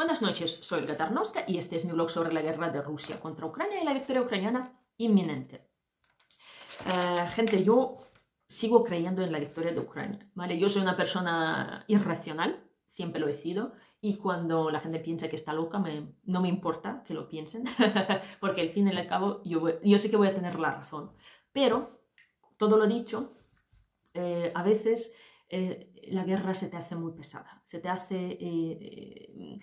Buenas noches, soy Olga Tarnowska y este es mi blog sobre la guerra de Rusia contra Ucrania y la victoria ucraniana inminente. Gente, yo sigo creyendo en la victoria de Ucrania, ¿vale? Yo soy una persona irracional, siempre lo he sido, y cuando la gente piensa que está loca, no me importa que lo piensen, porque al fin y al cabo yo sé que voy a tener la razón. Pero, todo lo dicho, a veces la guerra se te hace muy pesada, se te hace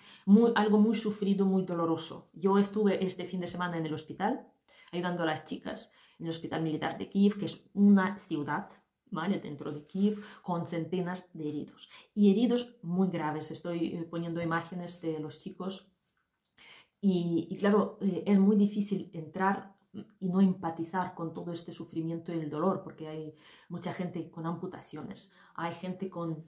algo muy sufrido, muy doloroso. Yo estuve este fin de semana en el hospital ayudando a las chicas en el hospital militar de Kiev, que es una ciudad, ¿vale?, dentro de Kiev, con centenas de heridos. Y heridos muy graves. Estoy poniendo imágenes de los chicos y claro, es muy difícil entrar y no empatizar con todo este sufrimiento y el dolor, porque hay mucha gente con amputaciones, hay gente con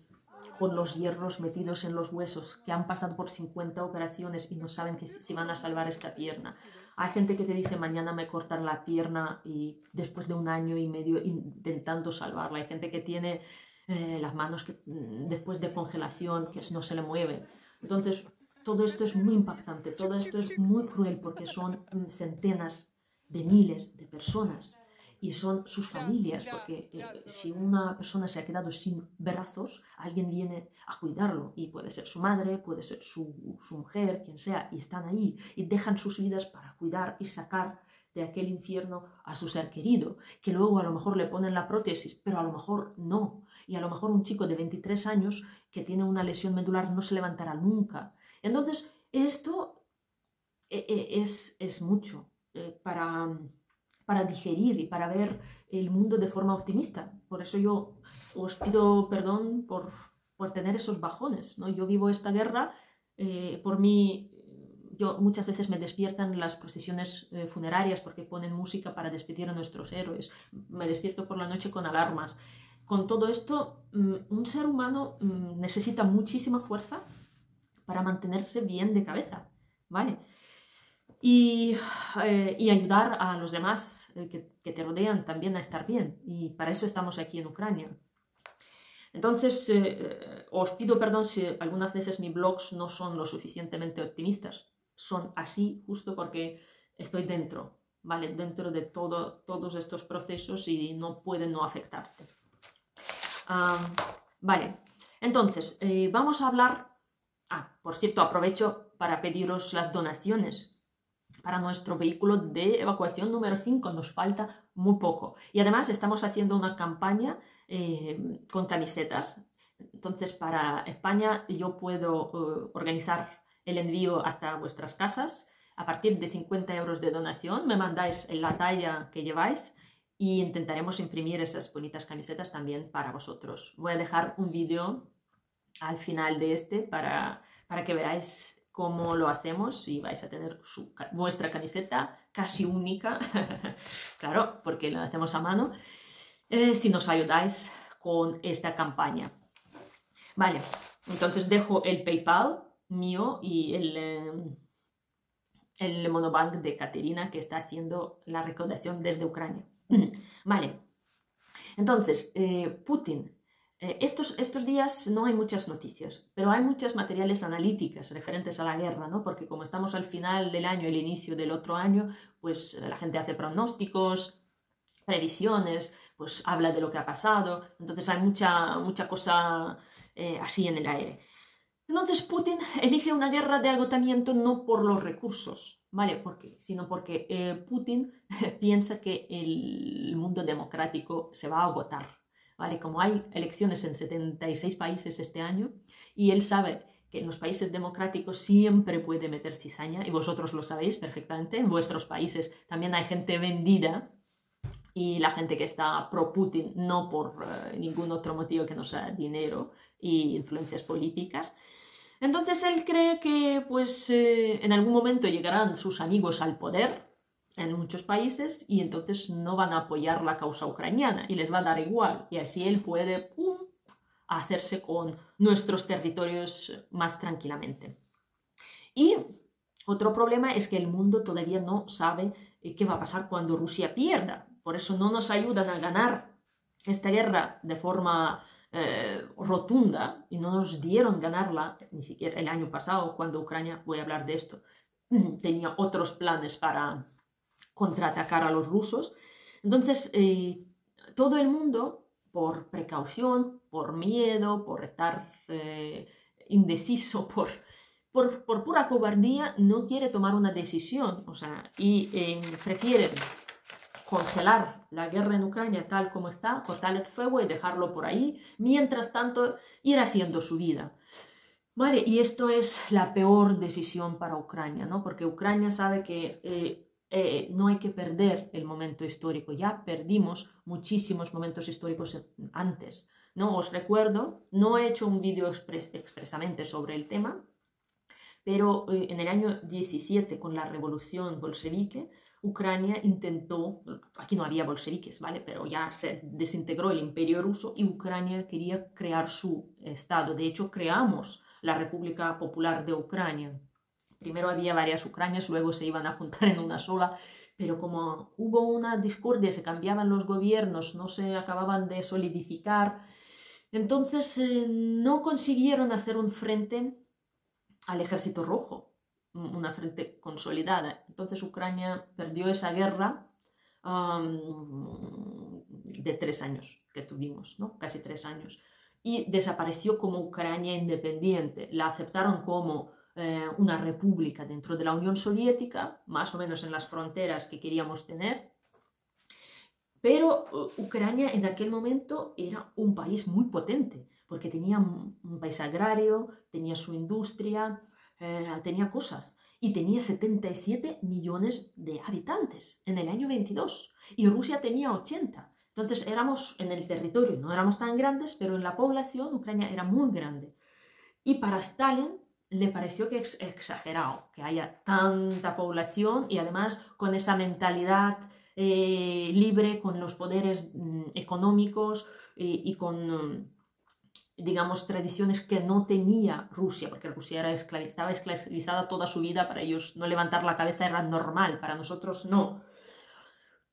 los hierros metidos en los huesos, que han pasado por 50 operaciones y no saben si van a salvar esta pierna. Hay gente que te dice mañana me cortan la pierna y después de 1 año y medio intentando salvarla. Hay gente que tiene las manos después de congelación que no se le mueven. Entonces, todo esto es muy impactante, todo esto es muy cruel porque son centenas de miles de personas y son sus familias, porque si una persona se ha quedado sin brazos, alguien viene a cuidarlo y puede ser su madre, puede ser su mujer, quien sea, y están ahí y dejan sus vidas para cuidar y sacar de aquel infierno a su ser querido, que luego a lo mejor le ponen la prótesis, pero a lo mejor no, y a lo mejor un chico de 23 años que tiene una lesión medular no se levantará nunca. Entonces, esto es mucho para digerir y para ver el mundo de forma optimista. Por eso yo os pido perdón por tener esos bajones, ¿no? Yo vivo esta guerra, por mí, muchas veces me despiertan las procesiones funerarias porque ponen música para despedir a nuestros héroes. Me despierto por la noche con alarmas. Con todo esto, un ser humano necesita muchísima fuerza para mantenerse bien de cabeza, ¿vale? Y ayudar a los demás que te rodean también a estar bien. Y para eso estamos aquí en Ucrania. Entonces, os pido perdón si algunas veces mis blogs no son lo suficientemente optimistas. Son así justo porque estoy dentro, ¿vale? Dentro de todos estos procesos y no pueden no afectarte. Vale, entonces, vamos a hablar... por cierto, aprovecho para pediros las donaciones para nuestro vehículo de evacuación número 5, nos falta muy poco. Y además estamos haciendo una campaña con camisetas. Entonces, para España yo puedo organizar el envío hasta vuestras casas. A partir de 50 euros de donación me mandáis la talla que lleváis y intentaremos imprimir esas bonitas camisetas también para vosotros. Voy a dejar un vídeo al final de este para que veáis cómo lo hacemos y vais a tener vuestra camiseta casi única, claro, porque la hacemos a mano, si nos ayudáis con esta campaña. Vale, entonces dejo el PayPal mío y el Monobank de Caterina, que está haciendo la recaudación desde Ucrania. Vale, entonces, Putin. Estos días no hay muchas noticias, pero hay muchos materiales analíticos referentes a la guerra, ¿no? Porque como estamos al final del año, el inicio del otro año, pues la gente hace pronósticos, previsiones, pues habla de lo que ha pasado, entonces hay mucha cosa así en el aire. Entonces Putin elige una guerra de agotamiento no por los recursos, ¿vale? Sino porque Putin piensa que el mundo democrático se va a agotar. ¿Vale? Como hay elecciones en 76 países este año y él sabe que en los países democráticos siempre puede meter cizaña y vosotros lo sabéis perfectamente, en vuestros países también hay gente vendida y la gente que está pro Putin no por ningún otro motivo que no sea dinero e influencias políticas. Entonces él cree que pues en algún momento llegarán sus amigos al poder en muchos países y entonces no van a apoyar la causa ucraniana y les va a dar igual y así él puede hacerse con nuestros territorios más tranquilamente. Y otro problema es que el mundo todavía no sabe qué va a pasar cuando Rusia pierda, por eso no nos ayudan a ganar esta guerra de forma rotunda y no nos dieron ganarla, ni siquiera el año pasado, cuando Ucrania, voy a hablar de esto, tenía otros planes para contraatacar a los rusos. Entonces, todo el mundo, por precaución, por miedo, por estar indeciso, por pura cobardía, no quiere tomar una decisión, o sea, y prefieren congelar la guerra en Ucrania tal como está, cortar el fuego y dejarlo por ahí, mientras tanto ir haciendo su vida. Vale, y esto es la peor decisión para Ucrania, ¿no? Porque Ucrania sabe que no hay que perder el momento histórico. Ya perdimos muchísimos momentos históricos antes, ¿no? Os recuerdo, no he hecho un vídeo expresamente sobre el tema, pero en el año 17, con la revolución bolchevique, Ucrania intentó, aquí no había bolcheviques, ¿vale? Pero ya se desintegró el imperio ruso y Ucrania quería crear su estado. De hecho, creamos la República Popular de Ucrania. Primero había varias Ucranias, luego se iban a juntar en una sola, pero como hubo una discordia, se cambiaban los gobiernos, no se acababan de solidificar, entonces no consiguieron hacer un frente al ejército rojo, una frente consolidada. Entonces Ucrania perdió esa guerra de 3 años que tuvimos, ¿no? Casi 3 años, y desapareció como Ucrania independiente. La aceptaron como una república dentro de la Unión Soviética, más o menos en las fronteras que queríamos tener, pero Ucrania en aquel momento era un país muy potente, porque tenía un país agrario, tenía su industria, tenía cosas, y tenía 77 millones de habitantes en el año 22, y Rusia tenía 80. Entonces éramos en el territorio, no éramos tan grandes, pero en la población Ucrania era muy grande. Y para Stalin le pareció que es exagerado que haya tanta población y además con esa mentalidad libre, con los poderes económicos y con, digamos, tradiciones que no tenía Rusia, porque Rusia estaba esclavizada toda su vida, para ellos no levantar la cabeza era normal, para nosotros no.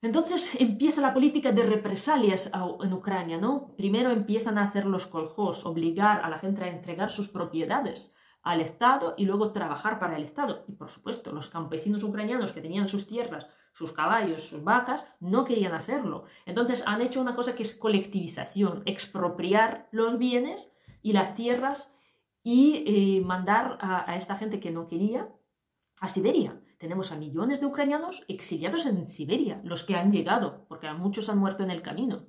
Entonces empieza la política de represalias en Ucrania, ¿no? Primero empiezan a hacer los kolkhos, obligar a la gente a entregar sus propiedades al Estado y luego trabajar para el Estado. Y por supuesto, los campesinos ucranianos que tenían sus tierras, sus caballos, sus vacas, no querían hacerlo. Entonces han hecho una cosa que es colectivización, expropiar los bienes y las tierras y mandar a esta gente que no quería a Siberia. Tenemos a millones de ucranianos exiliados en Siberia, los que han llegado, porque muchos han muerto en el camino.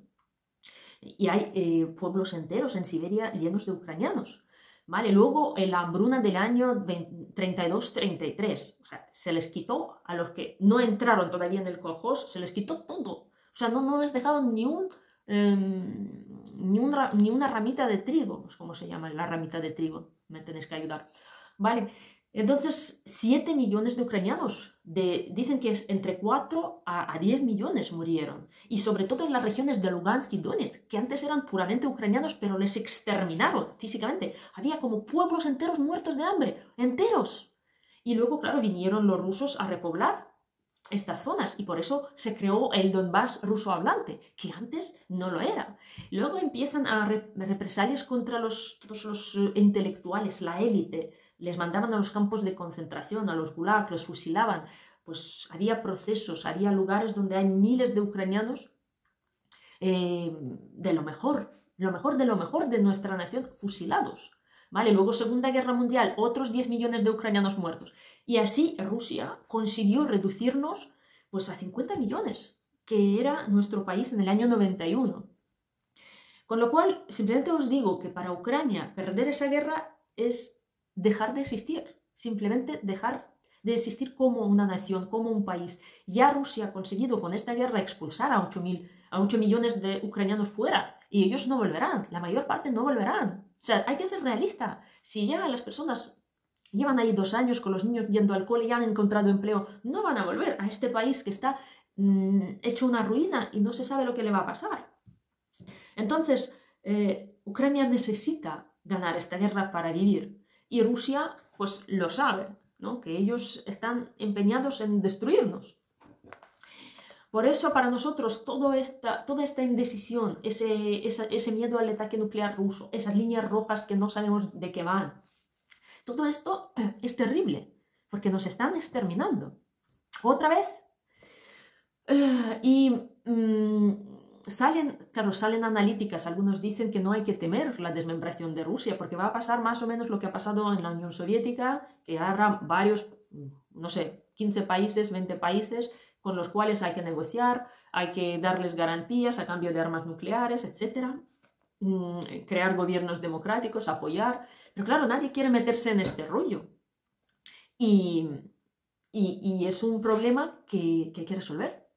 Y hay pueblos enteros en Siberia llenos de ucranianos. ¿Vale? Luego, la hambruna del año 32-33, o sea, se les quitó a los que no entraron todavía en el kolkhos, se les quitó todo. O sea, no les dejaron ni una ramita de trigo, es como se llama la ramita de trigo, me tenéis que ayudar. ¿Vale? Entonces, 7 millones de ucranianos, dicen que es entre 4 a 10 millones murieron. Y sobre todo en las regiones de Lugansk y Donetsk, que antes eran puramente ucranianos, pero les exterminaron físicamente. Había como pueblos enteros muertos de hambre, enteros. Y luego, claro, vinieron los rusos a repoblar estas zonas y por eso se creó el Donbass ruso hablante, que antes no lo era. Luego empiezan a represalias contra todos los intelectuales, la élite. Les mandaban a los campos de concentración, a los gulag, los fusilaban. Pues había procesos, había lugares donde hay miles de ucranianos de lo mejor de nuestra nación fusilados. ¿Vale? Luego, Segunda Guerra Mundial, otros 10 millones de ucranianos muertos. Y así Rusia consiguió reducirnos pues, a 50 millones, que era nuestro país en el año 91. Con lo cual, simplemente os digo que para Ucrania perder esa guerra es dejar de existir, simplemente dejar de existir como una nación, como un país. Ya Rusia ha conseguido con esta guerra expulsar a 8 millones de ucranianos fuera y ellos no volverán, la mayor parte no volverán. O sea, hay que ser realista. Si ya las personas llevan ahí 2 años con los niños yendo al cole y han encontrado empleo, no van a volver a este país que está hecho una ruina y no se sabe lo que le va a pasar. Entonces, Ucrania necesita ganar esta guerra para vivir. Y Rusia, pues lo sabe, ¿no? Que ellos están empeñados en destruirnos. Por eso para nosotros toda esta indecisión, ese miedo al ataque nuclear ruso, esas líneas rojas que no sabemos de qué van, todo esto es terrible, porque nos están exterminando. Otra vez. Salen analíticas, algunos dicen que no hay que temer la desmembración de Rusia, porque va a pasar más o menos lo que ha pasado en la Unión Soviética, que habrá varios, no sé, 15 países, 20 países, con los cuales hay que negociar, hay que darles garantías a cambio de armas nucleares, etc. Crear gobiernos democráticos, apoyar. Pero claro, nadie quiere meterse en este rollo. Y es un problema que hay que resolver,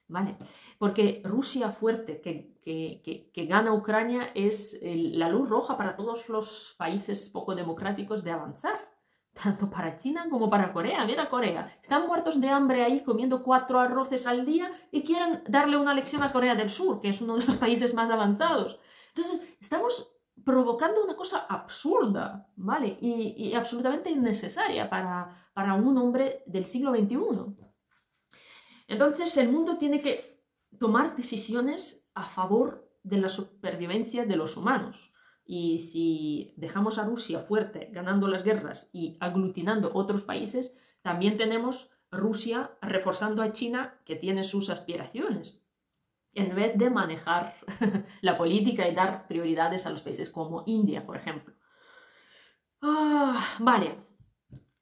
¿vale? Porque Rusia fuerte, que gana Ucrania, es la luz roja para todos los países poco democráticos de avanzar. Tanto para China como para Corea. Mira Corea, están muertos de hambre ahí comiendo 4 arroces al día y quieren darle una lección a Corea del Sur, que es uno de los países más avanzados. Entonces, estamos provocando una cosa absurda, ¿vale? Y absolutamente innecesaria para un hombre del siglo XXI. Entonces, el mundo tiene que tomar decisiones a favor de la supervivencia de los humanos. Y si dejamos a Rusia fuerte, ganando las guerras y aglutinando otros países, también tenemos Rusia reforzando a China, que tiene sus aspiraciones, en vez de manejar la política y dar prioridades a los países como India, por ejemplo. Vale,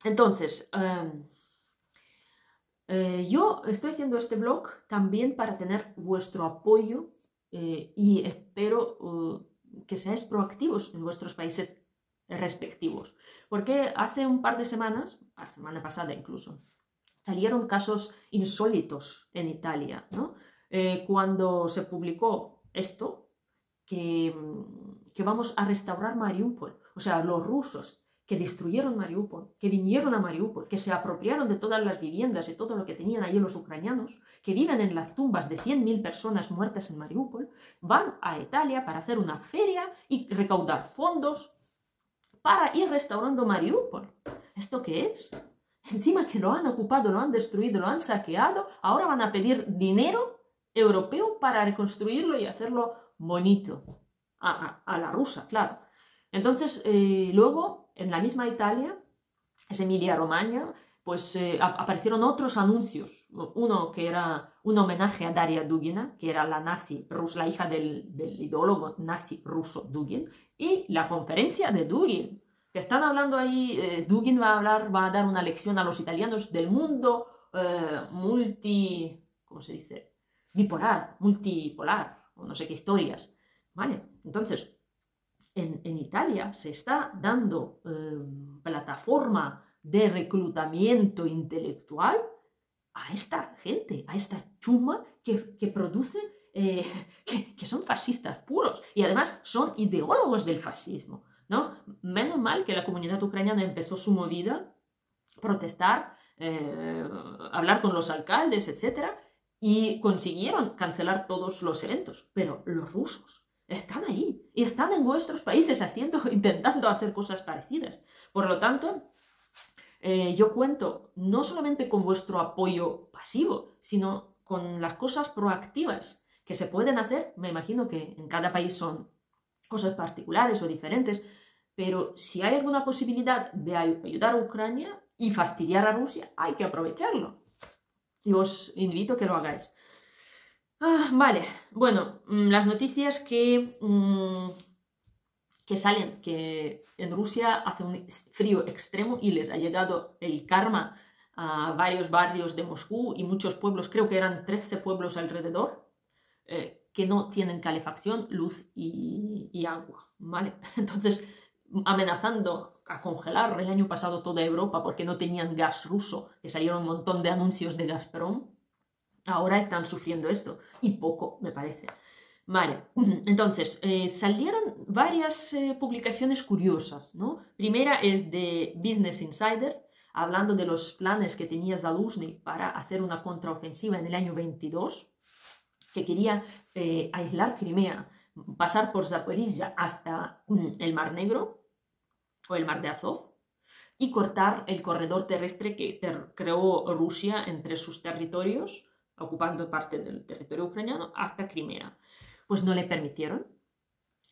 entonces, yo estoy haciendo este blog también para tener vuestro apoyo y espero que seáis proactivos en vuestros países respectivos. Porque hace un par de semanas, la semana pasada incluso, salieron casos insólitos en Italia, ¿no? Cuando se publicó esto, que vamos a restaurar Mariupol, o sea, los rusos que destruyeron Mariupol, que vinieron a Mariupol, que se apropiaron de todas las viviendas y todo lo que tenían allí los ucranianos, que viven en las tumbas de 100.000 personas muertas en Mariupol, van a Italia para hacer una feria y recaudar fondos para ir restaurando Mariupol. ¿Esto qué es? Encima que lo han ocupado, lo han destruido, lo han saqueado, ahora van a pedir dinero europeo para reconstruirlo y hacerlo bonito. A la rusa, claro. Entonces, luego, en la misma Italia, es Emilia-Romagna, pues aparecieron otros anuncios. Uno que era un homenaje a Daria Dugina, que era la nazi rusa, la hija del ideólogo nazi ruso Dugin, y la conferencia de Dugin, que están hablando ahí, Dugin va a dar una lección a los italianos del mundo ¿cómo se dice? Multipolar, o no sé qué historias, ¿vale? Entonces, en Italia se está dando plataforma de reclutamiento intelectual a esta gente, a esta chuma que produce, que son fascistas puros y además son ideólogos del fascismo, ¿no? Menos mal que la comunidad ucraniana empezó su movida, protestar, hablar con los alcaldes, etc. Y consiguieron cancelar todos los eventos, pero los rusos están ahí y están en vuestros países intentando hacer cosas parecidas. Por lo tanto, yo cuento no solamente con vuestro apoyo pasivo, sino con las cosas proactivas que se pueden hacer. Me imagino que en cada país son cosas particulares o diferentes, pero si hay alguna posibilidad de ayudar a Ucrania y fastidiar a Rusia, hay que aprovecharlo. Y os invito a que lo hagáis. Vale, bueno, las noticias que salen, que en Rusia hace un frío extremo y les ha llegado el karma a varios barrios de Moscú y muchos pueblos, creo que eran 13 pueblos alrededor, que no tienen calefacción, luz y agua, ¿vale? Entonces, amenazando a congelar el año pasado toda Europa porque no tenían gas ruso, que salieron un montón de anuncios de Gazprom, ahora están sufriendo esto, y poco, me parece. Vale, entonces, salieron varias publicaciones curiosas, ¿no? Primera es de Business Insider, hablando de los planes que tenía Zaluzhny para hacer una contraofensiva en el año 22, que quería aislar Crimea, pasar por Zaporizhia hasta el Mar Negro, o el Mar de Azov, y cortar el corredor terrestre que creó Rusia entre sus territorios ocupando parte del territorio ucraniano, hasta Crimea. Pues no le permitieron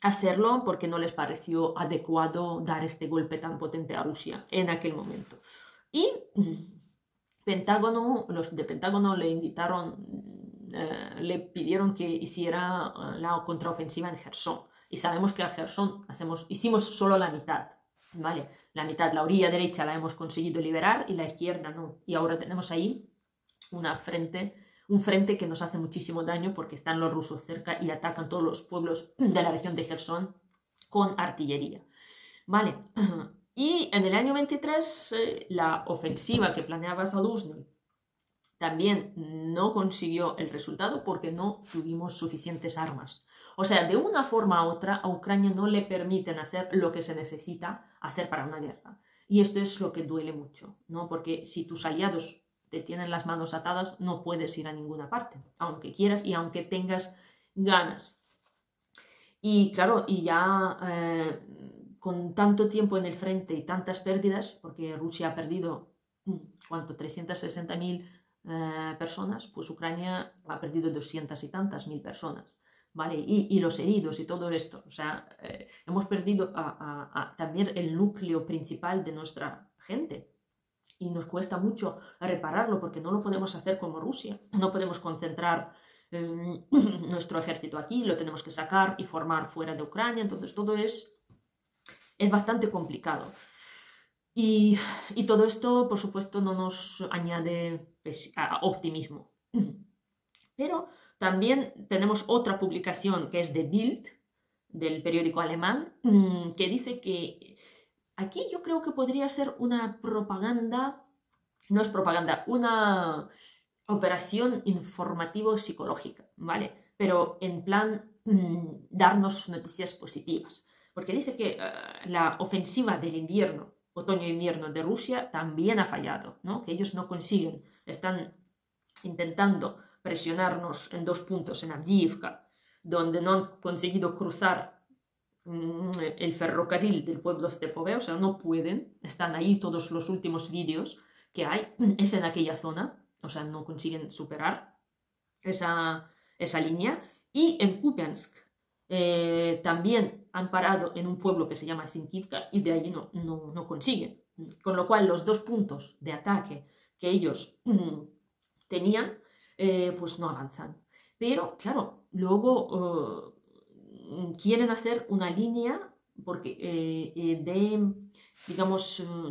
hacerlo porque no les pareció adecuado dar este golpe tan potente a Rusia en aquel momento. Y los de Pentágono le invitaron, le pidieron que hiciera la contraofensiva en Gerson. Y sabemos que a Gerson hicimos solo la mitad, ¿vale? La mitad, la orilla derecha la hemos conseguido liberar y la izquierda no. Y ahora tenemos ahí un frente que nos hace muchísimo daño porque están los rusos cerca y atacan todos los pueblos de la región de Gerson con artillería. Vale. Y en el año 23 la ofensiva que planeaba Zaluzhny también no consiguió el resultado porque no tuvimos suficientes armas. O sea, de una forma u otra a Ucrania no le permiten hacer lo que se necesita hacer para una guerra. Y esto es lo que duele mucho, ¿no? Porque si tus aliados te tienen las manos atadas, no puedes ir a ninguna parte, aunque quieras y aunque tengas ganas. Y claro, y ya con tanto tiempo en el frente y tantas pérdidas, porque Rusia ha perdido, ¿cuánto? 360.000 personas, pues Ucrania ha perdido 200 y tantas mil personas, ¿vale? Y los heridos y todo esto, o sea, hemos perdido también el núcleo principal de nuestra gente. Y nos cuesta mucho repararlo porque no lo podemos hacer como Rusia. No podemos concentrar nuestro ejército aquí, lo tenemos que sacar y formar fuera de Ucrania. Entonces todo es bastante complicado. Y todo esto, por supuesto, no nos añade optimismo. Pero también tenemos otra publicación que es de Bild, del periódico alemán, que dice que aquí yo creo que podría ser una propaganda, no es propaganda, una operación informativo-psicológica, ¿vale? Pero en plan darnos noticias positivas. Porque dice que la ofensiva del invierno, otoño-invierno de Rusia también ha fallado, ¿no? Que ellos no consiguen, están intentando presionarnos en 2 puntos, en Avdiivka, donde no han conseguido cruzar el ferrocarril del pueblo Stepove, o sea, no pueden, están ahí todos los últimos vídeos que hay, es en aquella zona, o sea, no consiguen superar esa línea. Y en Kupiansk también han parado en un pueblo que se llama Sinkivka y de allí no consiguen. Con lo cual los 2 puntos de ataque que ellos tenían, pues no avanzan. Pero, claro, luego quieren hacer una línea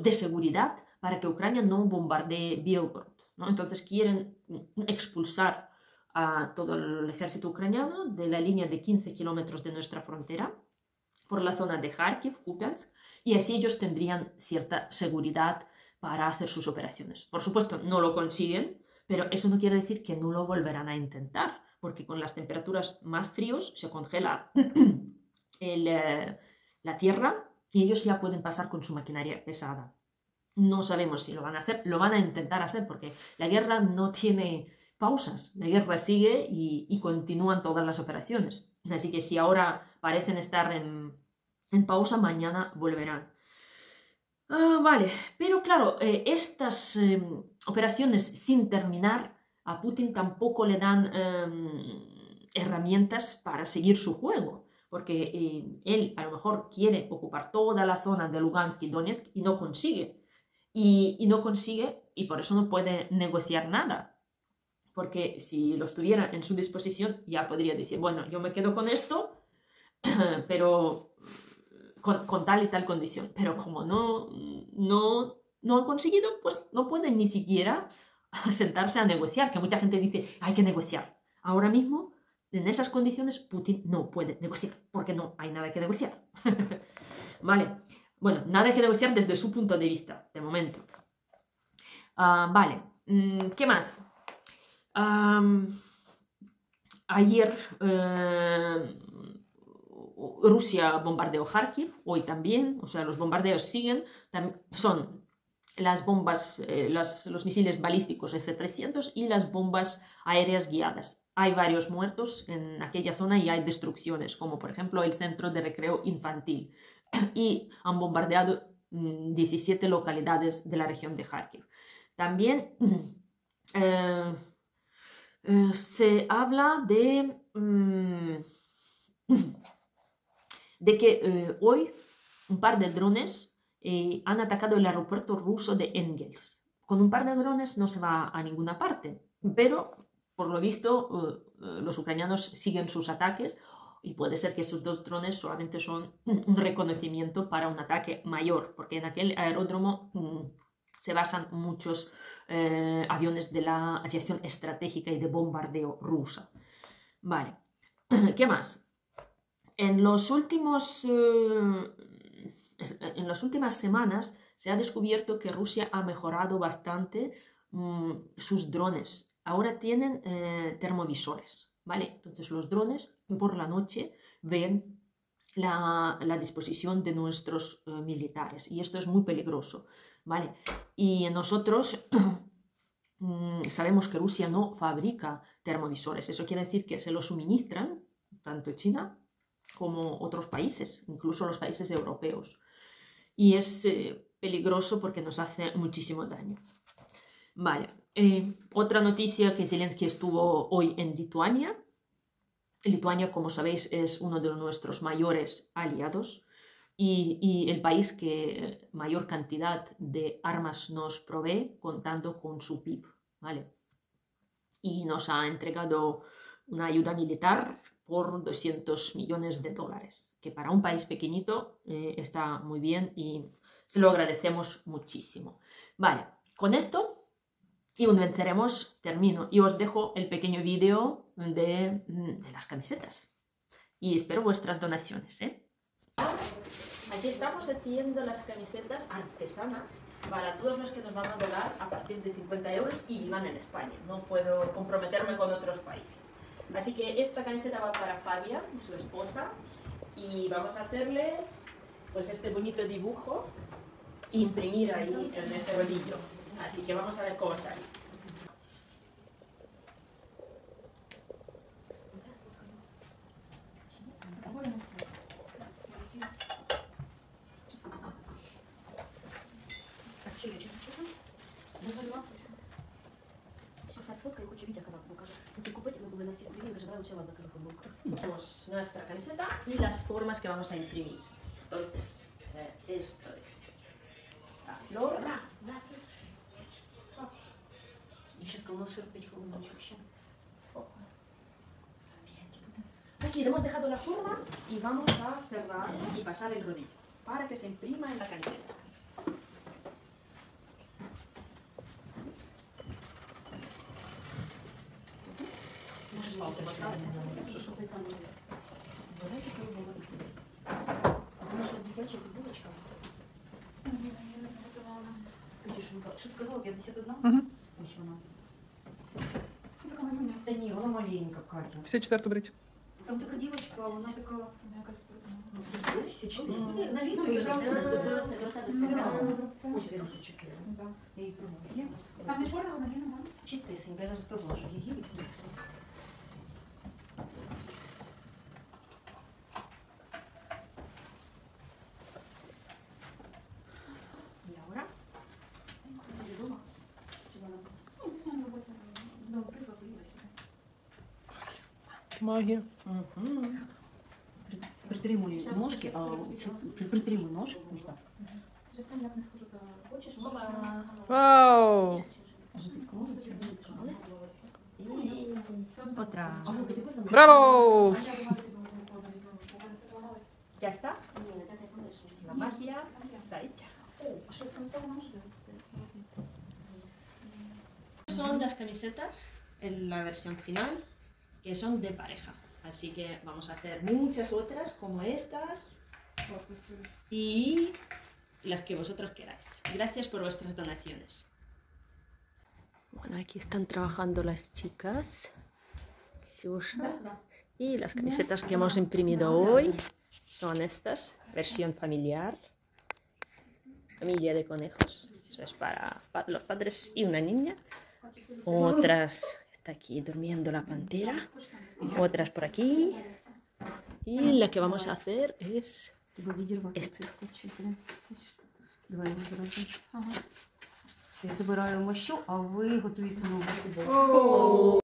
de seguridad para que Ucrania no bombardee Belgorod, ¿no? Entonces quieren expulsar a todo el ejército ucraniano de la línea de 15 kilómetros de nuestra frontera por la zona de Kharkiv, Kupiansk, y así ellos tendrían cierta seguridad para hacer sus operaciones. Por supuesto, no lo consiguen, pero eso no quiere decir que no lo volverán a intentar, porque con las temperaturas más fríos se congela la tierra y ellos ya pueden pasar con su maquinaria pesada. No sabemos si lo van a hacer, lo van a intentar hacer porque la guerra no tiene pausas, la guerra sigue y continúan todas las operaciones. Así que si ahora parecen estar en pausa, mañana volverán. Vale, pero claro, estas operaciones sin terminar a Putin tampoco le dan herramientas para seguir su juego, porque él a lo mejor quiere ocupar toda la zona de Lugansk y Donetsk y no consigue. Y no consigue y por eso no puede negociar nada, porque si lo estuviera en su disposición ya podría decir, bueno, yo me quedo con esto, pero con tal y tal condición, pero como no han conseguido, pues no pueden ni siquiera sentarse a negociar, que mucha gente dice, hay que negociar. Ahora mismo, en esas condiciones, Putin no puede negociar, porque no hay nada que negociar. Vale, bueno, nada que negociar desde su punto de vista, de momento. Vale, ¿qué más? Ayer Rusia bombardeó Kharkiv, hoy también, o sea, los bombardeos siguen, son las bombas, los misiles balísticos S-300 y las bombas aéreas guiadas. Hay varios muertos en aquella zona y hay destrucciones, como por ejemplo el centro de recreo infantil. Y han bombardeado 17 localidades de la región de Kharkiv. También Se habla de que hoy un par de drones han atacado el aeropuerto ruso de Engels. Con un par de drones no se va a ninguna parte, pero por lo visto los ucranianos siguen sus ataques y puede ser que esos 2 drones solamente son un reconocimiento para un ataque mayor, porque en aquel aeródromo se basan muchos aviones de la aviación estratégica y de bombardeo rusa. Vale, ¿qué más? En las últimas semanas se ha descubierto que Rusia ha mejorado bastante sus drones. Ahora tienen termovisores, ¿vale? Entonces los drones por la noche ven la disposición de nuestros militares y esto es muy peligroso, ¿vale? Y nosotros sabemos que Rusia no fabrica termovisores, eso quiere decir que se los suministran tanto China como otros países, incluso los países europeos. Y es peligroso porque nos hace muchísimo daño. Vale, otra noticia que Zelensky estuvo hoy en Lituania. Lituania, como sabéis, es uno de nuestros mayores aliados y el país que mayor cantidad de armas nos provee contando con su PIB, ¿vale? Y nos ha entregado una ayuda militar por 200 millones de dólares, que para un país pequeñito está muy bien y se lo agradecemos muchísimo. Vale, con esto y un venceremos termino y os dejo el pequeño vídeo de las camisetas y espero vuestras donaciones, ¿eh? Aquí estamos haciendo las camisetas artesanas para todos los que nos van a donar a partir de 50 euros y vivan en España. No puedo comprometerme con otros países. Así que esta camiseta va para Fabia, su esposa, y vamos a hacerles pues este bonito dibujo e imprimir ahí en este rodillo. Así que vamos a ver cómo sale. Tenemos nuestra camiseta y las formas que vamos a imprimir. Entonces, esto es la flor. Aquí hemos dejado la forma y vamos a cerrar y pasar el rodillo para que se imprima en la camiseta. Та ні, вона маленька, Катя. 54-ту беріть. Там така дівчинка, а вона така... 54. На літо її зразу готується до саду. Ось 54. Я її приложу. Там не чорна, вона віна, так? Чистесенька, я зараз приложу її і туди свою. Y ahora, Магія. Притримуй ножки, а притримуй ножки, ось так. Це ж сам як не схожу за хочеш, можна... Вау! otra. Браво! ¿Ya está? La magia está hecha. А що там стало нам жити? Son las camisetas en la versión final que son de pareja. Así que vamos a hacer muchas otras como estas y las que vosotros queráis. Gracias por vuestras donaciones. Bueno, aquí están trabajando las chicas, Ksyusha, y las camisetas que hemos imprimido hoy son estas, versión familiar, familia de conejos. Eso es para los padres y una niña. Otras, está aquí durmiendo la pantera, otras por aquí. Y la que vamos a hacer es esta. Давай його зразу. Все, забираємо що, а ви готуєте нову.